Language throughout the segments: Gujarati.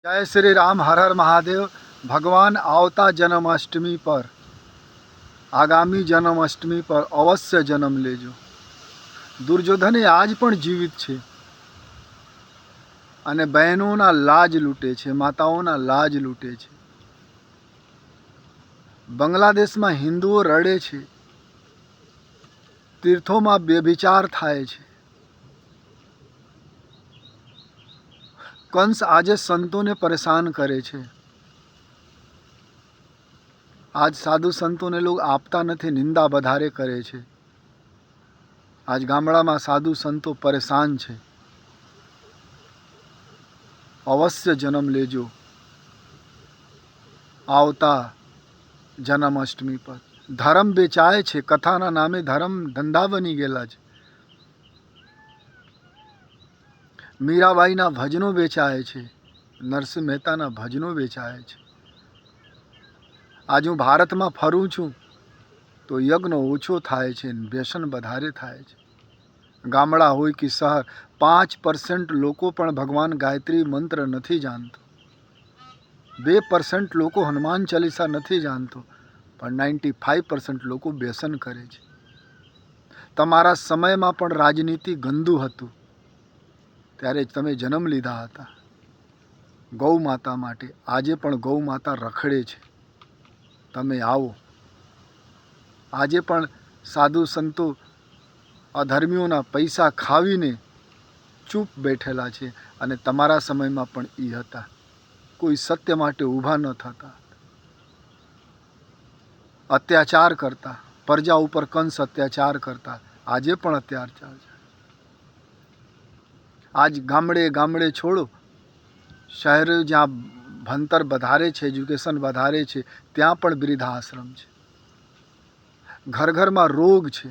जय श्री राम, हर हर महादेव। भगवान आवता जन्माष्टमी पर, आगामी जन्माष्टमी पर अवश्य जन्म लेजो। દુર્યોધને આજ પણ જીવિત છે અને બહેનોના લાજ લૂંટે છે, માતાઓના લાજ લૂંટે છે. બાંગ્લાદેશમાં હિન્દુઓ રડે છે, તીર્થોમાં વ્યભિચાર થાય છે. કંસ આજે સંતોને પરેશાન કરે છે. આજ સાધુ સંતોને લોગ આપતા નથી, નિંદા વધારે કરે છે. આજ ગામડામાં સાધુ સંતો પરેશાન છે. અવશ્ય જન્મ લેજો આવતા જન્માષ્ટમી પર. ધર્મ વેચાય છે, કથાના નામે ધર્મ ધંધા બની ગયેલા છે. મીરાબાઈના ભજનો વેચાય છે, નરસિંહ મહેતાના ભજનો વેચાય છે. આજ હું ભારતમાં ફરું છું તો યજ્ઞ ઓછો થાય છે, વ્યસન વધારે થાય છે. ગામડા હોય કે શહેર, 5% લોકો પણ ભગવાન ગાયત્રી મંત્ર નથી જાણતો. 2% લોકો હનુમાન ચાલીસા નથી જાણતો, પણ 95% લોકો વ્યસન કરે છે. તમારા સમયમાં પણ રાજનીતિ ગંદુ હતું, ત્યારે તમે જન્મ લીધા હતા ગૌ માતા માટે. આજે પણ ગૌ માતા રખડે છે. તમે આવો. આજે પણ સાધુ સંતો અધર્મીઓના પૈસા ખાવીને ચૂપ બેઠેલા છે, અને તમારા સમયમાં પણ એ હતા. કોઈ સત્ય માટે ઊભા ન થતા, અત્યાચાર કરતા. પ્રજા ઉપર કંસ અત્યાચાર કરતા, આજે પણ અત્યાચાર છે. આજ ગામડે ગામડે છોડો, શહેર જ્યાં ભણતર વધારે છે, એજ્યુકેશન વધારે છે, ત્યાં પણ વૃદ્ધાશ્રમ છે. ઘર ઘરમાં રોગ છે.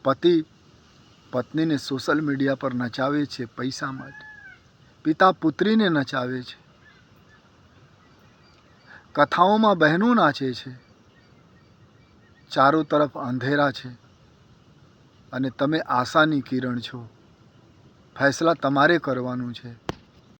પતિ પત્નીને સોશિયલ મીડિયા પર નચાવે છે પૈસા માટે. પિતા પુત્રીને નચાવે છે. કથાઓમાં બહેનો નાચે છે. ચારો તરફ અંધેરા છે, અને તમે આશાની કિરણ છો. ફેસલા તમારે કરવાનું છે.